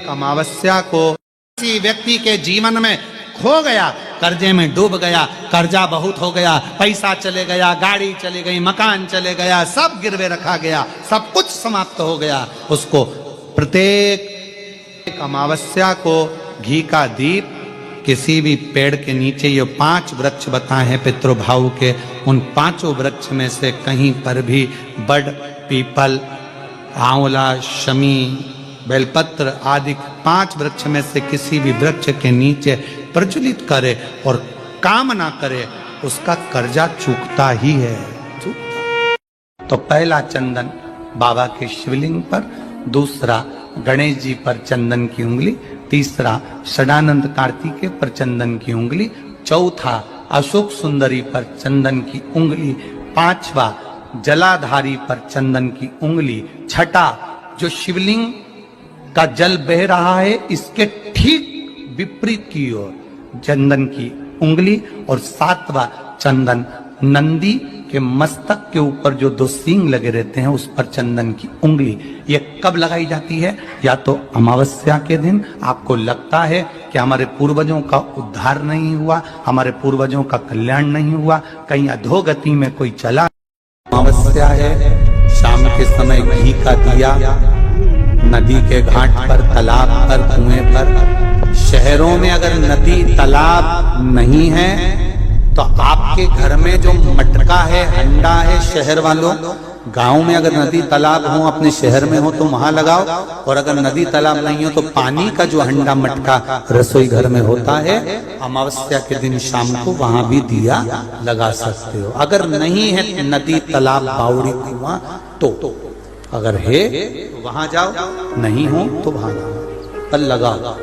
अमावस्या को किसी व्यक्ति के जीवन में खो गया, कर्जे में डूब गया, कर्जा बहुत हो गया, पैसा चले गया, गाड़ी चली गई, मकान चले गया, सब गिरवे रखा गया, सब कुछ समाप्त हो गया, उसको प्रत्येक अमावस्या को घी का दीप किसी भी पेड़ के नीचे, ये 5 वृक्ष बताए हैं पितृभाव के, उन 5 वृक्ष में से कहीं पर भी बड़, पीपल, आंवला, शमी, बेलपत्र आदि 5 वृक्ष में से किसी भी वृक्ष के नीचे प्रज्वलित करे और काम ना करे, उसका कर्जा चूकता ही है, चूकता। तो पहला चंदन बाबा के शिवलिंग पर, दूसरा गणेश जी पर चंदन की उंगली, तीसरा षडानंद कार्तिकेय पर चंदन की उंगली, चौथा अशोक सुंदरी पर चंदन की उंगली, 5वां जलाधारी पर चंदन की उंगली, छठा जो शिवलिंग का जल बह रहा है इसके ठीक विपरीत की ओर चंदन की उंगली, और 7वां चंदन नंदी के मस्तक के ऊपर जो 2 सींग लगे रहते हैं उस पर चंदन की उंगली। ये कब लगाई जाती है? या तो अमावस्या के दिन आपको लगता है कि हमारे पूर्वजों का उद्धार नहीं हुआ, हमारे पूर्वजों का कल्याण नहीं हुआ, कहीं अधोगति में कोई चला, अमावस्या है, शाम के समय घी का दिया नदी के घाट पर, तालाब पर, कुएं पर। शहरों में अगर नदी तालाब नहीं है तो आपके घर में जो मटका है, हंडा है, शहर वालों, गांव में अगर नदी तालाब हो, अपने शहर में हो तो वहां लगाओ, और अगर नदी तालाब नहीं हो तो पानी का जो हंडा मटका रसोई घर में होता है, अमावस्या के दिन शाम को वहां भी दिया लगा सकते हो। अगर नहीं है नदी तालाब बावड़ी कुआं तो, अगर है तो वहां जाओ, नहीं हो तो वहां पर लगाओ।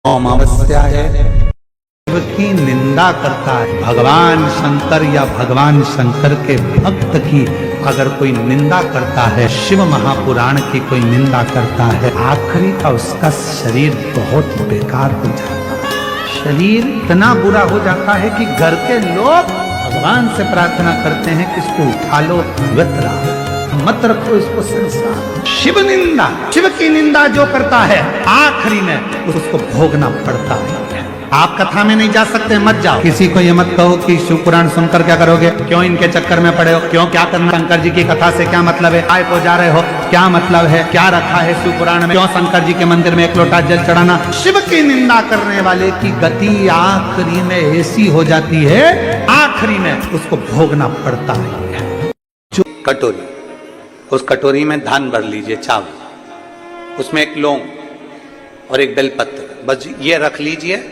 अमावस्या है, शिव की निंदा करता है भगवान शंकर या भगवान शंकर के भक्त की अगर कोई निंदा करता है, शिव महापुराण की कोई निंदा करता है, आखिरी का उसका शरीर बहुत बेकार हो जाता है। शरीर इतना बुरा हो जाता है कि घर के लोग भगवान से प्रार्थना करते हैं कि इसको उठा लो, गतरा मत रखो इसको संसार। शिव निंदा, शिव की निंदा जो करता है आखिरी में उसको भोगना पड़ता है। आप कथा में नहीं जा सकते, मत जाओ। किसी को ये मत कहो कि शिव पुराण सुनकर क्या करोगे, क्यों इनके चक्कर में पड़े हो, क्यों क्या करना, शंकर जी की कथा से क्या मतलब है, आए को जा रहे हो, क्या मतलब है, क्या रखा है शिव पुराण में, क्यों शंकर जी के मंदिर में 1 लोटा जल चढ़ाना। शिव की निंदा करने वाले की गति आखिरी में ऐसी हो जाती है, आखिरी में उसको भोगना पड़ता है। जो कटोरी, उस कटोरी में धान भर लीजिए, चावल, उसमें 1 लौंग और 1 बेलपत्र, बस ये रख लीजिए।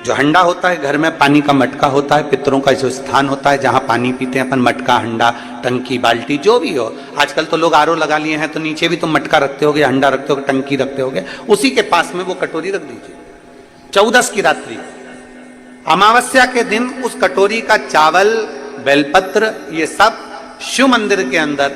जो हंडा होता है घर में, पानी का मटका होता है, पितरों का जो स्थान होता है जहां पानी पीते हैं अपन, मटका, हंडा, टंकी, बाल्टी, जो भी हो। आजकल तो लोग आरओ लगा लिए हैं तो नीचे भी तुम मटका रखते होगे, हंडा रखते होगे, टंकी रखते होगे, उसी के पास में वो कटोरी रख दीजिए। 14 की रात्रि, अमावस्या के दिन उस कटोरी का चावल, बेलपत्र, ये सब शिव मंदिर के अंदर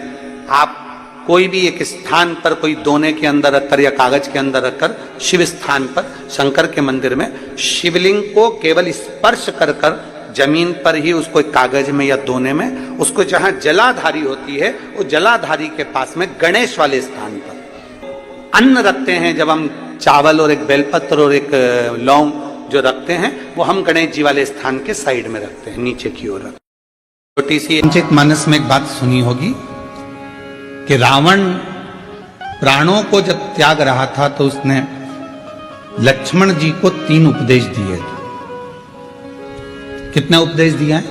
आप कोई भी एक स्थान पर, कोई दोने के अंदर रखकर या कागज के अंदर रखकर, शिव स्थान पर, शंकर के मंदिर में शिवलिंग को केवल स्पर्श कर कर जमीन पर ही उसको एक कागज में या दोने में, उसको जहां जलाधारी होती है वो जलाधारी के पास में गणेश वाले स्थान पर अन्न रखते हैं। जब हम चावल और 1 बेलपत्र और 1 लौंग जो रखते हैं वो हम गणेश जी वाले स्थान के साइड में रखते हैं, नीचे की ओर रखते हैं। छोटी सी चित मानस में एक बात सुनी होगी कि रावण प्राणों को जब त्याग रहा था तो उसने लक्ष्मण जी को 3 उपदेश दिए। कितने उपदेश दिए हैं?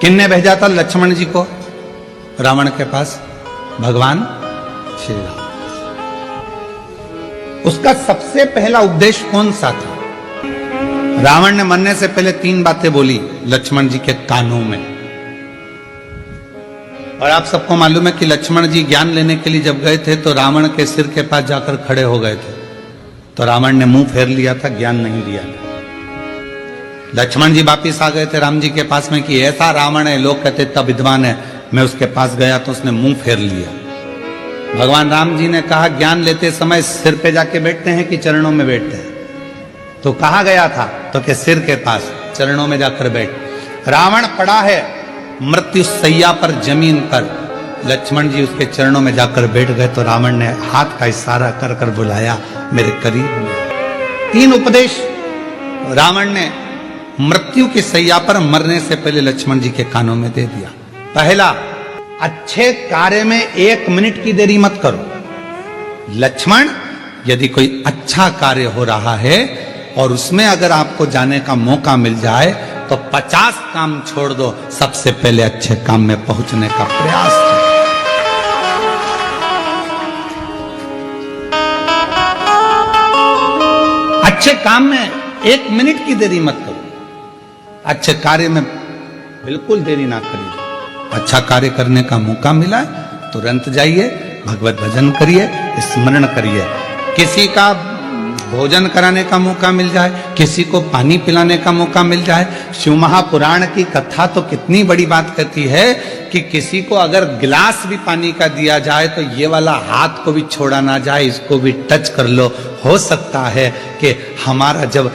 किन्ने भेजा था लक्ष्मण जी को रावण के पास? भगवान श्री राम। उसका सबसे पहला उपदेश कौन सा था? रावण ने मरने से पहले 3 बातें बोली लक्ष्मण जी के कानों में, और आप सबको मालूम है कि लक्ष्मण जी ज्ञान लेने के लिए जब गए थे तो रावण के सिर के पास जाकर खड़े हो गए थे, तो रावण ने मुंह फेर लिया था, ज्ञान नहीं दिया था। लक्ष्मण जी वापिस आ गए थे राम जी के पास में कि ऐसा रावण है, लोग कहते तब विद्वान है, मैं उसके पास गया तो उसने मुंह फेर लिया। भगवान राम जी ने कहा ज्ञान लेते समय सिर पे जाके बैठते हैं कि चरणों में बैठते हैं? तो कहा गया था तो कि सिर के पास, चरणों में जाकर बैठ। रावण पड़ा है मृत्यु सैया पर, जमीन पर, लक्ष्मण जी उसके चरणों में जाकर बैठ गए तो रावण ने हाथ का इशारा कर कर बुलाया मेरे करीब। 3 उपदेश रावण ने मृत्यु की सैया पर मरने से पहले लक्ष्मण जी के कानों में दे दिया। पहला, अच्छे कार्य में 1 मिनट की देरी मत करो। लक्ष्मण, यदि कोई अच्छा कार्य हो रहा है और उसमें अगर आपको जाने का मौका मिल जाए तो 50 काम छोड़ दो, सबसे पहले अच्छे काम में पहुंचने का प्रयास करो। अच्छे काम में 1 मिनट की देरी मत करो। अच्छे कार्य में बिल्कुल देरी ना करिए। अच्छा कार्य करने का मौका मिला तुरंत जाइए, भगवत भजन करिए, स्मरण करिए। किसी का भोजन कराने का मौका मिल जाए, किसी को पानी पिलाने का मौका मिल जाए। शिव महापुराण की कथा तो कितनी बड़ी बात कहती है कि किसी को अगर गिलास भी पानी का दिया जाए तो ये वाला हाथ को भी छोड़ा ना जाए, इसको भी टच कर लो। हो सकता है कि हमारा जब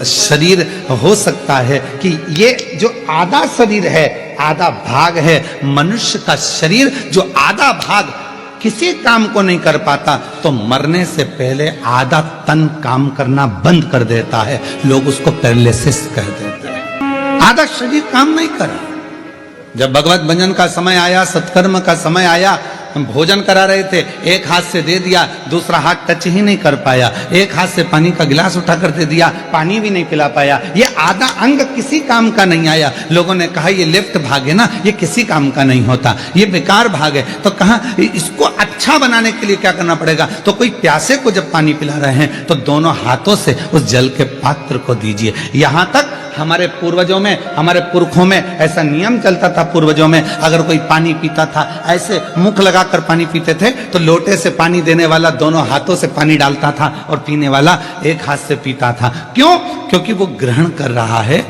शरीर, हो सकता है कि ये जो आधा शरीर है, आधा भाग है मनुष्य का शरीर, जो आधा भाग किसी काम को नहीं कर पाता तो मरने से पहले आधा तन काम करना बंद कर देता है। लोग उसको पैरालिसिस कह देते हैं। आधा शरीर काम नहीं करा। जब भगवत भजन का समय आया, सत्कर्म का समय आया, हम भोजन करा रहे थे, एक हाथ से दे दिया, दूसरा हाथ टच ही नहीं कर पाया। एक हाथ से पानी का गिलास उठा कर दे दिया, पानी भी नहीं पिला पाया। ये आधा अंग किसी काम का नहीं आया। लोगों ने कहा ये लेफ्ट भाग है ना, ये किसी काम का नहीं होता, ये बेकार भाग है। तो कहा इसको अच्छा बनाने के लिए क्या करना पड़ेगा? तो कोई प्यासे को जब पानी पिला रहे हैं तो दोनों हाथों से उस जल के पात्र को दीजिए। यहां तक हमारे पूर्वजों में, हमारे पुरखों में ऐसा नियम चलता था। पूर्वजों में अगर कोई पानी पीता था, ऐसे मुख लगाकर पानी पीते थे तो लोटे से पानी देने वाला दोनों हाथों से पानी डालता था और पीने वाला एक हाथ से पीता था। क्यों? क्योंकि वो ग्रहण कर रहा है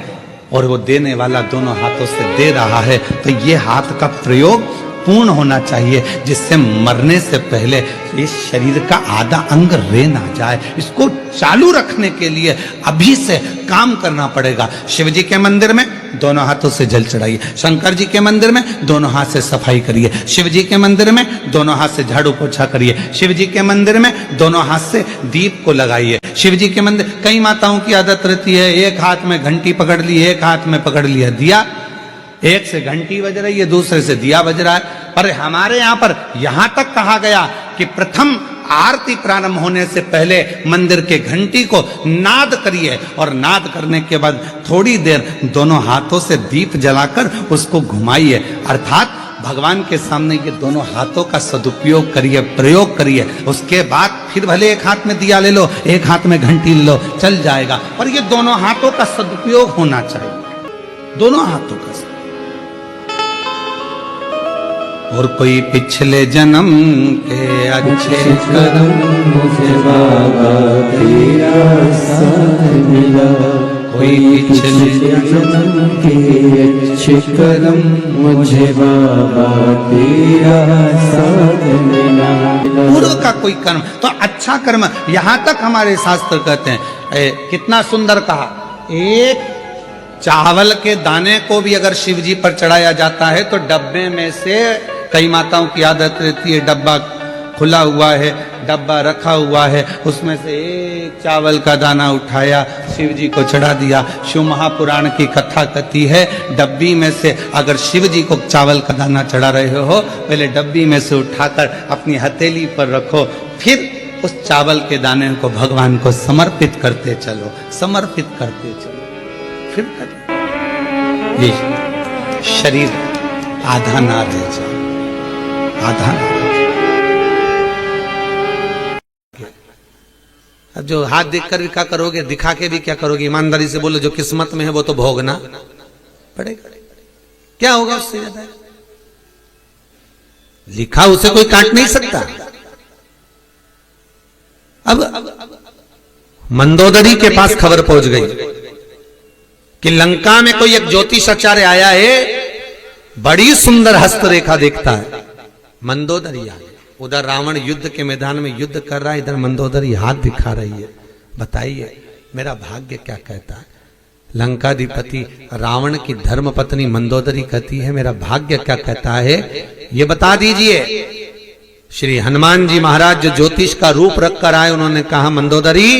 और वो देने वाला दोनों हाथों से दे रहा है। तो ये हाथ का प्रयोग पूर्ण होना चाहिए, जिससे मरने से पहले इस शरीर का आधा अंग रे ना जाए। इसको चालू रखने के लिए अभी से काम करना पड़ेगा। शिव जी के मंदिर में दोनों हाथों से जल चढ़ाइए, शंकर जी के मंदिर में दोनों हाथ से सफाई करिए, शिव जी के मंदिर में दोनों हाथ से झाड़ू पोछा करिए, शिव जी के मंदिर में दोनों हाथ से दीप को लगाइए। शिव जी के मंदिर, कई माताओं की आदत रहती है एक हाथ में घंटी पकड़ ली, एक हाथ में पकड़ लिया दिया, एक से घंटी बज रही है, दूसरे से दिया बज रहा है। पर हमारे यहां पर यहां तक कहा गया कि प्रथम आरती प्रारंभ होने से पहले मंदिर के घंटी को नाद करिए और नाद करने के बाद थोड़ी देर दोनों हाथों से दीप जलाकर उसको घुमाइए। अर्थात भगवान के सामने ये दोनों हाथों का सदुपयोग करिए, प्रयोग करिए। उसके बाद फिर भले एक हाथ में दिया ले लो, एक हाथ में घंटी ले लो, चल जाएगा, पर ये दोनों हाथों का सदुपयोग होना चाहिए, दोनों हाथों का। और कोई पिछले जन्म के अच्छे कदम मुझे बाबा तेरा साथ मिला, कोई पिछले जन्म के अच्छे कदम मुझे बाबा तेरा साथ मिला। पूर्व का कोई कर्म तो अच्छा कर्म, यहां तक हमारे शास्त्र कहते हैं, कितना सुंदर कहा, एक चावल के दाने को भी अगर शिव जी पर चढ़ाया जाता है तो डब्बे में से, कई माताओं की आदत रहती है डब्बा खुला हुआ है, डब्बा रखा हुआ है, उसमें से एक चावल का दाना उठाया, शिव जी को चढ़ा दिया। शिव महापुराण की कथा कहती है डब्बी में से अगर शिव जी को चावल का दाना चढ़ा रहे हो, पहले डब्बी में से उठाकर अपनी हथेली पर रखो, फिर उस चावल के दाने को भगवान को समर्पित करते चलो, समर्पित करते चलो, फिर करो। ये शरीर आधा ना रह जाए, आधा ना। अब जो हाथ देखकर भी क्या करोगे, दिखा के भी क्या करोगे? ईमानदारी से बोलो, जो किस्मत में है वो तो भोगना पड़ेगा। क्या होगा उससे ज्यादा? लिखा उसे कोई काट नहीं सकता। अब मंदोदरी के पास खबर पहुंच गई कि लंका में कोई एक ज्योतिषाचार्य आया है, बड़ी सुंदर हस्तरेखा देखता है। मंदोदरी आ गई, उधर रावण युद्ध के मैदान में युद्ध कर रहा है, इधर मंदोदरी हाथ दिखा रही है। बताइए मेरा भाग्य क्या कहता है? लंकाधिपति रावण की धर्म पत्नी मंदोदरी कहती है मेरा भाग्य क्या कहता है ये बता दीजिए। श्री हनुमान जी महाराज जो ज्योतिष का रूप रख कर आए, उन्होंने कहा मंदोदरी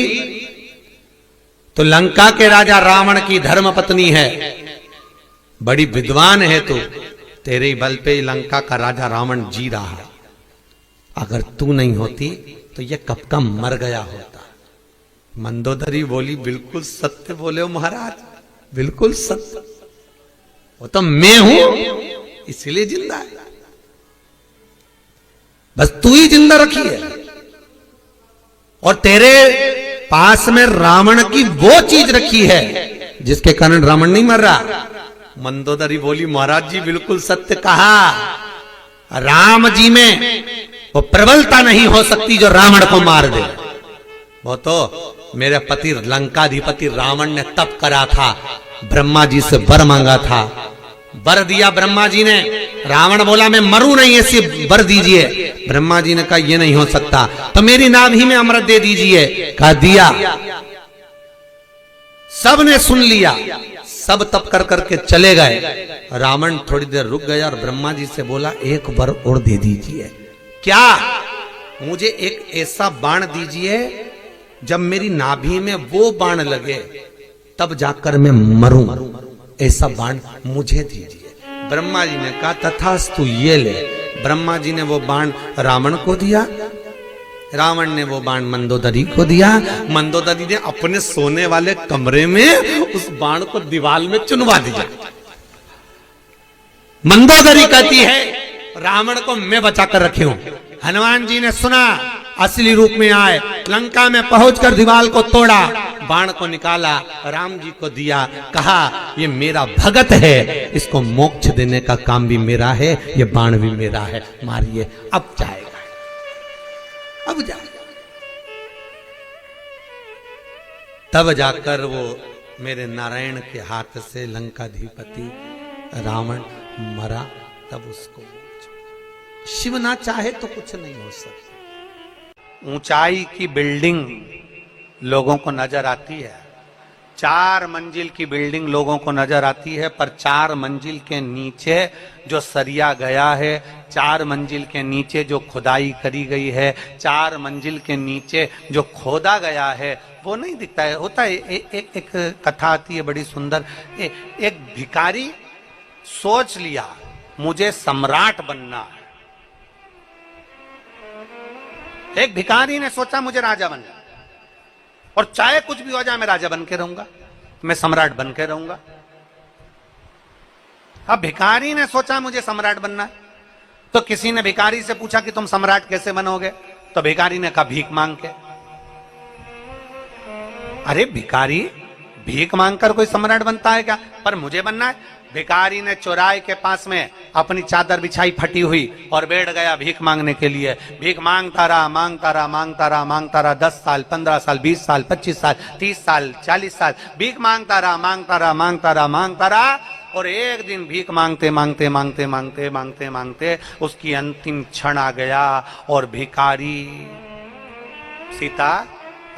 तो लंका के राजा रावण की धर्म पत्नी है, बड़ी विद्वान है तू, तेरे ही बल पे लंका का राजा रावण जी रहा है, अगर तू नहीं होती तो ये कब का मर गया होता। मंदोदरी बोली बिल्कुल सत्य बोले हो महाराज, बिल्कुल सत्य, वो तो मैं हूं इसलिए जिंदा है, बस तू ही जिंदा रखी है, और तेरे पास में रावण की वो चीज रखी है जिसके कारण रावण नहीं मर रहा। मंदोदरी बोली महाराज जी बिल्कुल सत्य कहा, राम जी में वो प्रबलता नहीं हो सकती जो रावण को मार दे। वो तो मेरे पति लंकाधिपति रावण ने तप करा था, ब्रह्मा जी से वर मांगा था, वर दिया ब्रह्मा जी ने। रावण बोला मैं मरूं नहीं, ऐसी वर दीजिए। ब्रह्मा जी ने कहा ये नहीं हो सकता, तो मेरी नाभि में अमृत दे दीजिए। कहा दिया। सब ने सुन लिया, सब तप कर करके चले गए। रावण थोड़ी देर रुक गया और ब्रह्मा जी से बोला एक वर और दे दीजिए। क्या? मुझे एक ऐसा बाण दीजिए जब मेरी नाभि में वो बाण लगे तब जाकर मैं मरूं, ऐसा बाण मुझे दीजिए। ब्रह्मा जी ने कहा तथास्तु, ये ले। ब्रह्मा जी ने वो बाण रावण को दिया, रावण ने वो बाण मंदोदरी को दिया। मंदोदरी ने अपने सोने वाले कमरे में उस बाण को दीवार में चुनवा दिया। मंदोदरी कहती है रावण को मैं बचा कर रखी हूं। हनुमान जी ने सुना, असली रूप में आए, लंका में पहुंचकर दीवार को तोड़ा, बाण को निकाला, राम जी को दिया, कहा ये मेरा भगत है, इसको मोक्ष देने का काम भी मेरा है, ये बाण भी मेरा है, मारिए। अब जाएगा, अब जाएगा। तब जाकर वो मेरे नारायण के हाथ से लंकाधिपति रावण मरा। तब उसको शिव ना चाहे तो कुछ नहीं हो सकता। ऊंचाई की बिल्डिंग लोगों को नजर आती है, 4 मंजिल की बिल्डिंग लोगों को नजर आती है, पर 4 मंजिल के नीचे जो सरिया गया है, 4 मंजिल के नीचे जो खुदाई करी गई है, 4 मंजिल के नीचे जो खोदा गया है, वो नहीं दिखता है। होता है एक कथा आती है बड़ी सुंदर। एक भिखारी सोच लिया मुझे सम्राट बनना है। एक भिखारी ने सोचा मुझे राजा बनना, और चाहे कुछ भी हो जाए मैं राजा बन के रहूंगा, मैं सम्राट बन के रहूंगा। अब भिखारी ने सोचा मुझे सम्राट बनना है, तो किसी ने भिखारी से पूछा कि तुम सम्राट कैसे बनोगे? तो भिखारी ने कहा भीख मांग के। अरे भिखारी, भीख मांगकर कोई सम्राट बनता है क्या? पर मुझे बनना है। भिखारी ने चौराहे के पास में अपनी चादर बिछाई फटी हुई और बैठ गया भीख मांगने के लिए। भीख मांगता रहा, मांगता रहा, मांगता रहा, मांगता रहा। 10 साल, 15 साल, 20 साल, 25 साल, 30 साल, 40 साल भीख मांगता रहा, मांगता रहा, मांगता रहा, मांगता रहा। और एक दिन भीख मांगते मांगते मांगते मांगते मांगते मांगते उसकी अंतिम क्षण आ गया और भिखारी सीता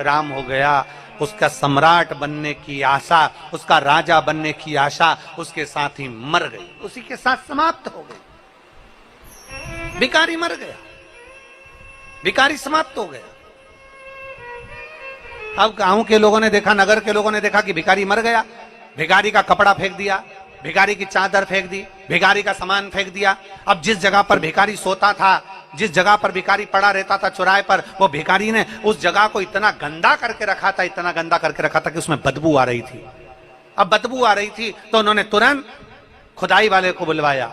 राम हो गया। उसका सम्राट बनने की आशा, उसका राजा बनने की आशा उसके साथ ही मर गई, उसी के साथ समाप्त हो गई। भिखारी मर गया, भिखारी समाप्त हो गया। अब गांव के लोगों ने देखा, नगर के लोगों ने देखा कि भिखारी मर गया। भिखारी का कपड़ा फेंक दिया, भिखारी की चादर फेंक दी, भिखारी का सामान फेंक दिया। अब जिस जगह पर भिखारी सोता था, जिस जगह पर भिखारी पड़ा रहता था चौराहे पर, वो भिखारी ने उस जगह को इतना गंदा करके रखा था, इतना गंदा करके रखा था कि उसमें बदबू आ रही थी। अब बदबू आ रही थी तो उन्होंने तुरंत खुदाई वाले को बुलवाया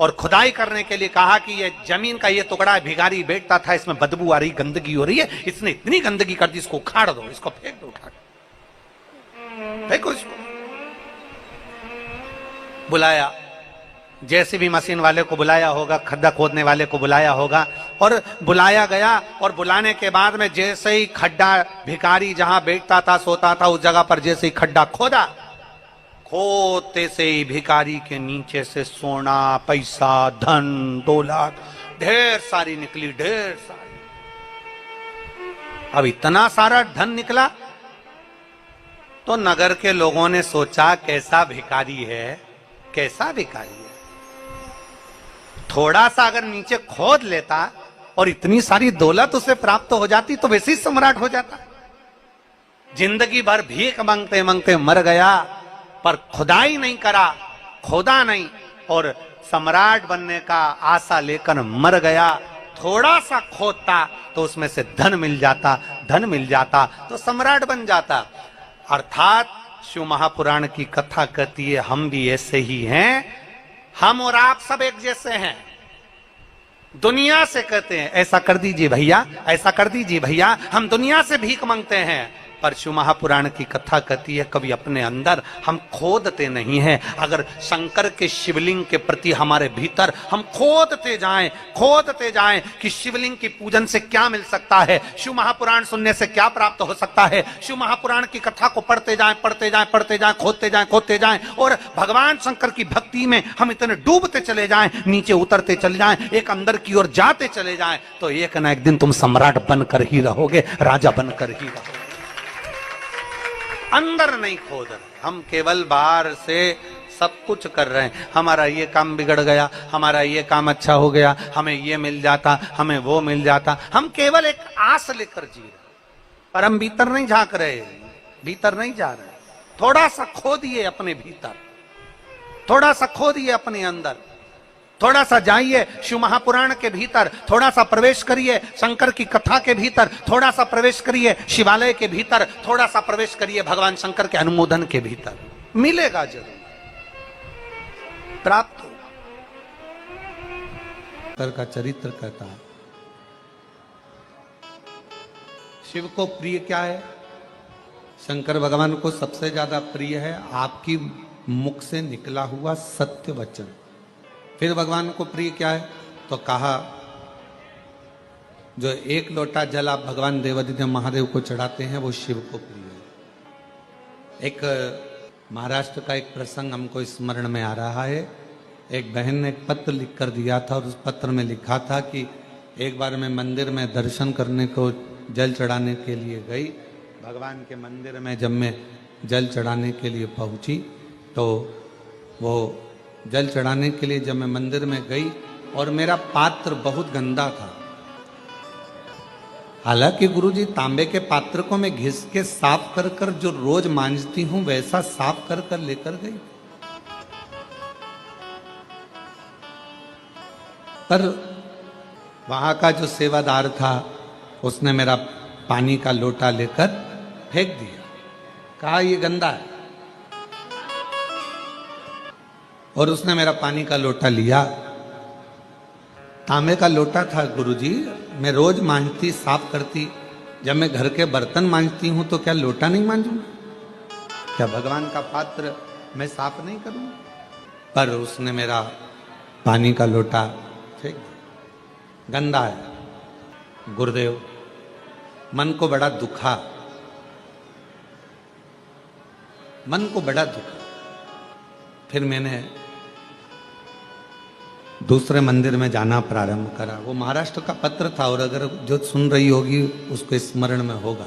और खुदाई करने के लिए कहा कि ये जमीन का ये टुकड़ा भिखारी बैठता था, इसमें बदबू आ रही, गंदगी हो रही है, इसने इतनी गंदगी कर दी, इसको उखाड़ दो, इसको फेंक दो, उठा फेंको इसको। बुलाया, जैसे भी मशीन वाले को बुलाया होगा, खड्डा खोदने वाले को बुलाया होगा, और बुलाया गया। और बुलाने के बाद में जैसे ही खड्डा, भिखारी जहां बैठता था, सोता था, उस जगह पर जैसे ही खड्डा खोदा, खोदते से ही भिखारी के नीचे से सोना, पैसा, धन, दौलत ढेर सारी निकली, ढेर सारी। अब इतना सारा धन निकला तो नगर के लोगों ने सोचा कैसा भिखारी है, कैसा भिखारी है। थोड़ा सा अगर नीचे खोद लेता और इतनी सारी दौलत उसे प्राप्त हो जाती तो वैसे ही सम्राट हो जाता। जिंदगी भर भीख मांगते मांगते मर गया, पर खुदाई नहीं करा, खोदा नहीं, और सम्राट बनने का आशा लेकर मर गया। थोड़ा सा खोदता तो उसमें से धन मिल जाता, धन मिल जाता तो सम्राट बन जाता। अर्थात शिव महापुराण की कथा कहती है हम भी ऐसे ही हैं, हम और आप सब एक जैसे हैं। दुनिया से कहते हैं ऐसा कर दीजिए भैया, ऐसा कर दीजिए भैया, हम दुनिया से भीख मांगते हैं, पर शिव महापुराण की कथा कहती है कभी अपने अंदर हम खोदते नहीं हैं। अगर शंकर के शिवलिंग के प्रति हमारे भीतर हम खोदते जाएं कि शिवलिंग की पूजन से क्या मिल सकता है, शिव महापुराण सुनने से क्या प्राप्त हो सकता है, शिव महापुराण की कथा को पढ़ते जाएं, खोदते जाएं और भगवान शंकर की भक्ति में हम इतने डूबते चले जाएं, नीचे उतरते चले जाएं, एक अंदर की ओर जाते चले जाएं, तो एक ना एक दिन तुम सम्राट बनकर ही रहोगे, राजा बनकर ही रहोगे। अंदर नहीं खोद रहे, हम केवल बाहर से सब कुछ कर रहे हैं। हमारा ये काम बिगड़ गया, हमारा ये काम अच्छा हो गया, हमें ये मिल जाता, हमें वो मिल जाता। हम केवल एक आस लेकर जी रहे, पर हम भीतर नहीं झांक रहे, भीतर नहीं जा रहे। थोड़ा सा खोदिए अपने भीतर, थोड़ा सा खोदिए अपने अंदर, थोड़ा सा जाइए शिव महापुराण के भीतर, थोड़ा सा प्रवेश करिए शंकर की कथा के भीतर, थोड़ा सा प्रवेश करिए शिवालय के भीतर, थोड़ा सा प्रवेश करिए भगवान शंकर के अनुमोदन के भीतर, मिलेगा जरूर, प्राप्त होगा। शंकर का चरित्र कहता है शिव को प्रिय क्या है? शंकर भगवान को सबसे ज्यादा प्रिय है आपकी मुख से निकला हुआ सत्य वचन। फिर भगवान को प्रिय क्या है? तो कहा जो एक लोटा जल आप भगवान देवादिदेव महादेव को चढ़ाते हैं वो शिव को प्रिय है। एक महाराष्ट्र का एक प्रसंग हमको स्मरण में आ रहा है। एक बहन ने एक पत्र लिख कर दिया था और उस पत्र में लिखा था कि एक बार मैं मंदिर में दर्शन करने को जल चढ़ाने के लिए गई। भगवान के मंदिर में जब मैं जल चढ़ाने के लिए पहुंची तो वो जल चढ़ाने के लिए जब मैं मंदिर में गई और मेरा पात्र बहुत गंदा था। हालांकि गुरुजी तांबे के पात्र को मैं घिस के साफ कर कर जो रोज मांजती हूं वैसा साफ कर कर लेकर गई, पर वहां का जो सेवादार था उसने मेरा पानी का लोटा लेकर फेंक दिया, कहा ये गंदा है, और उसने मेरा पानी का लोटा लिया। तांबे का लोटा था गुरुजी, मैं रोज मांजती साफ करती, जब मैं घर के बर्तन मांजती हूं तो क्या लोटा नहीं मांजूंगा? क्या भगवान का पात्र मैं साफ नहीं करूंगा? पर उसने मेरा पानी का लोटा फेंक दिया, गंदा है। गुरुदेव मन को बड़ा दुखा, मन को बड़ा दुखा। फिर मैंने दूसरे मंदिर में जाना प्रारंभ करा। वो महाराष्ट्र का पत्र था और अगर जो सुन रही होगी उसको स्मरण में होगा।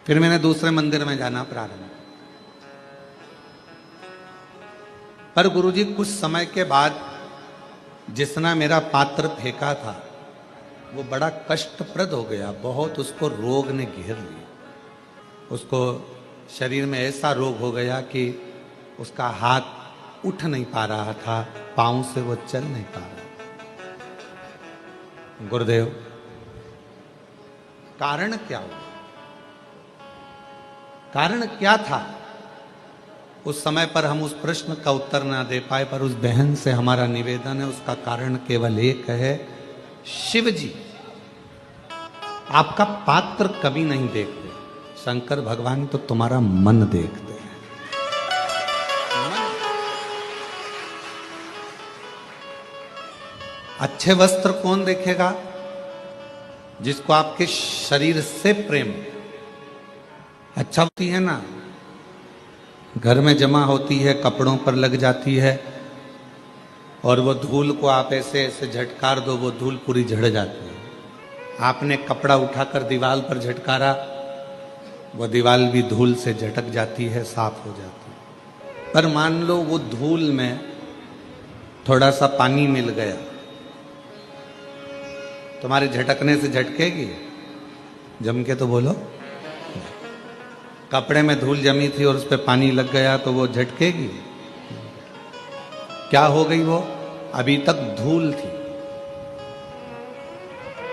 फिर मैंने दूसरे मंदिर में जाना प्रारंभ, पर गुरुजी कुछ समय के बाद जिसने मेरा पात्र फेंका था वो बड़ा कष्टप्रद हो गया, बहुत उसको रोग ने घेर लिया। उसको शरीर में ऐसा रोग हो गया कि उसका हाथ उठ नहीं पा रहा था, पांव से वो चल नहीं पा रहा। गुरुदेव कारण क्या हुआ? कारण क्या था? उस समय पर हम उस प्रश्न का उत्तर ना दे पाए, पर उस बहन से हमारा निवेदन है, उसका कारण केवल एक है, शिव जी आपका पात्र कभी नहीं देखते, शंकर भगवान तो तुम्हारा मन देखते। अच्छे वस्त्र कौन देखेगा? जिसको आपके शरीर से प्रेम अच्छा होती है ना, घर में जमा होती है, कपड़ों पर लग जाती है और वो धूल को आप ऐसे ऐसे झटकार दो, वो धूल पूरी झड़ जाती है। आपने कपड़ा उठाकर दीवार पर झटकारा, वो दीवार भी धूल से झटक जाती है, साफ हो जाती है। पर मान लो वो धूल में थोड़ा सा पानी मिल गया, तुम्हारे झटकने से झटकेगी? जम के तो बोलो। कपड़े में धूल जमी थी और उस पर पानी लग गया तो वो झटकेगी? क्या हो गई वो? अभी तक धूल थी,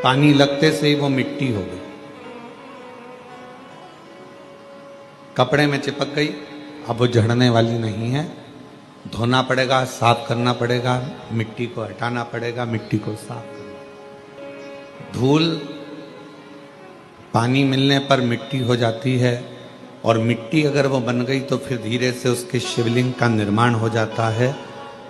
पानी लगते से ही वो मिट्टी हो गई, कपड़े में चिपक गई, अब वो झड़ने वाली नहीं है। धोना पड़ेगा, साफ करना पड़ेगा, मिट्टी को हटाना पड़ेगा, मिट्टी को साफ करना। धूल पानी मिलने पर मिट्टी हो जाती है, और मिट्टी अगर वो बन गई तो फिर धीरे से उसके शिवलिंग का निर्माण हो जाता है।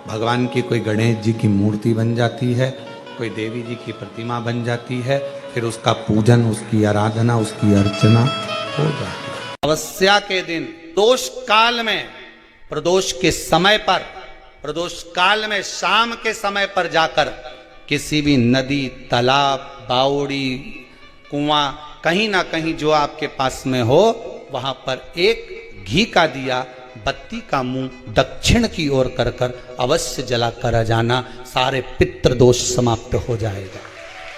भगवान की कोई गणेश जी की मूर्ति बन जाती है, कोई देवी जी की प्रतिमा बन जाती है, फिर उसका पूजन, उसकी आराधना, उसकी अर्चना हो जाती है। अमावस्या के दिन दोष काल में, प्रदोष के समय पर, प्रदोष काल में शाम के समय पर जाकर किसी भी नदी, तालाब, बावड़ी, कुआं, कहीं ना कहीं जो आपके पास में हो, वहां पर एक घी का दिया, बत्ती का मुंह दक्षिण की ओर कर कर अवश्य जला कर जाना। सारे पितृदोष समाप्त हो जाएगा,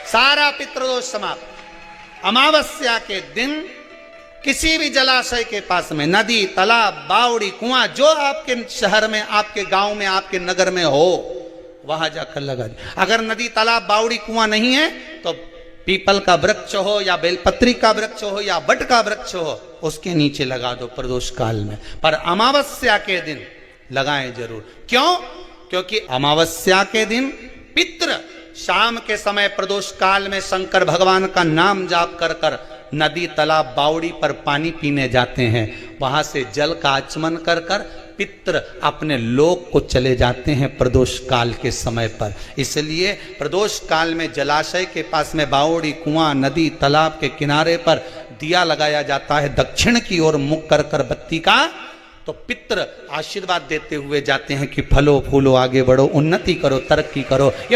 सारा पितृदोष समाप्त। अमावस्या के दिन किसी भी जलाशय के पास में, नदी, तालाब, बावड़ी, कुआं, जो आपके शहर में, आपके गांव में, आपके नगर में हो, वहां जाकर लगा दे। अगर नदी, तालाब, बावड़ी, कुआं नहीं है तो पीपल का वृक्ष हो या बेलपत्री का वृक्ष हो या बट का वृक्ष हो, उसके नीचे लगा दो प्रदोष काल में। पर अमावस्या के दिन लगाएं जरूर। क्यों? क्योंकि अमावस्या के दिन पितृ शाम के समय प्रदोष काल में शंकर भगवान का नाम जाप कर कर नदी, तालाब, बावड़ी पर पानी पीने जाते हैं। वहां से जल का आचमन कर कर पितृ अपने लोक को चले जाते हैं प्रदोष काल के समय पर। इसलिए प्रदोष काल में जलाशय के पास में, बावड़ी, कुआं, नदी, तालाब के किनारे पर दिया लगाया जाता है दक्षिण की ओर मुख कर कर बत्ती का, तो पितृ आशीर्वाद देते हुए जाते हैं कि फलो फूलो, आगे बढ़ो, उन्नति करो, तरक्की करो। ये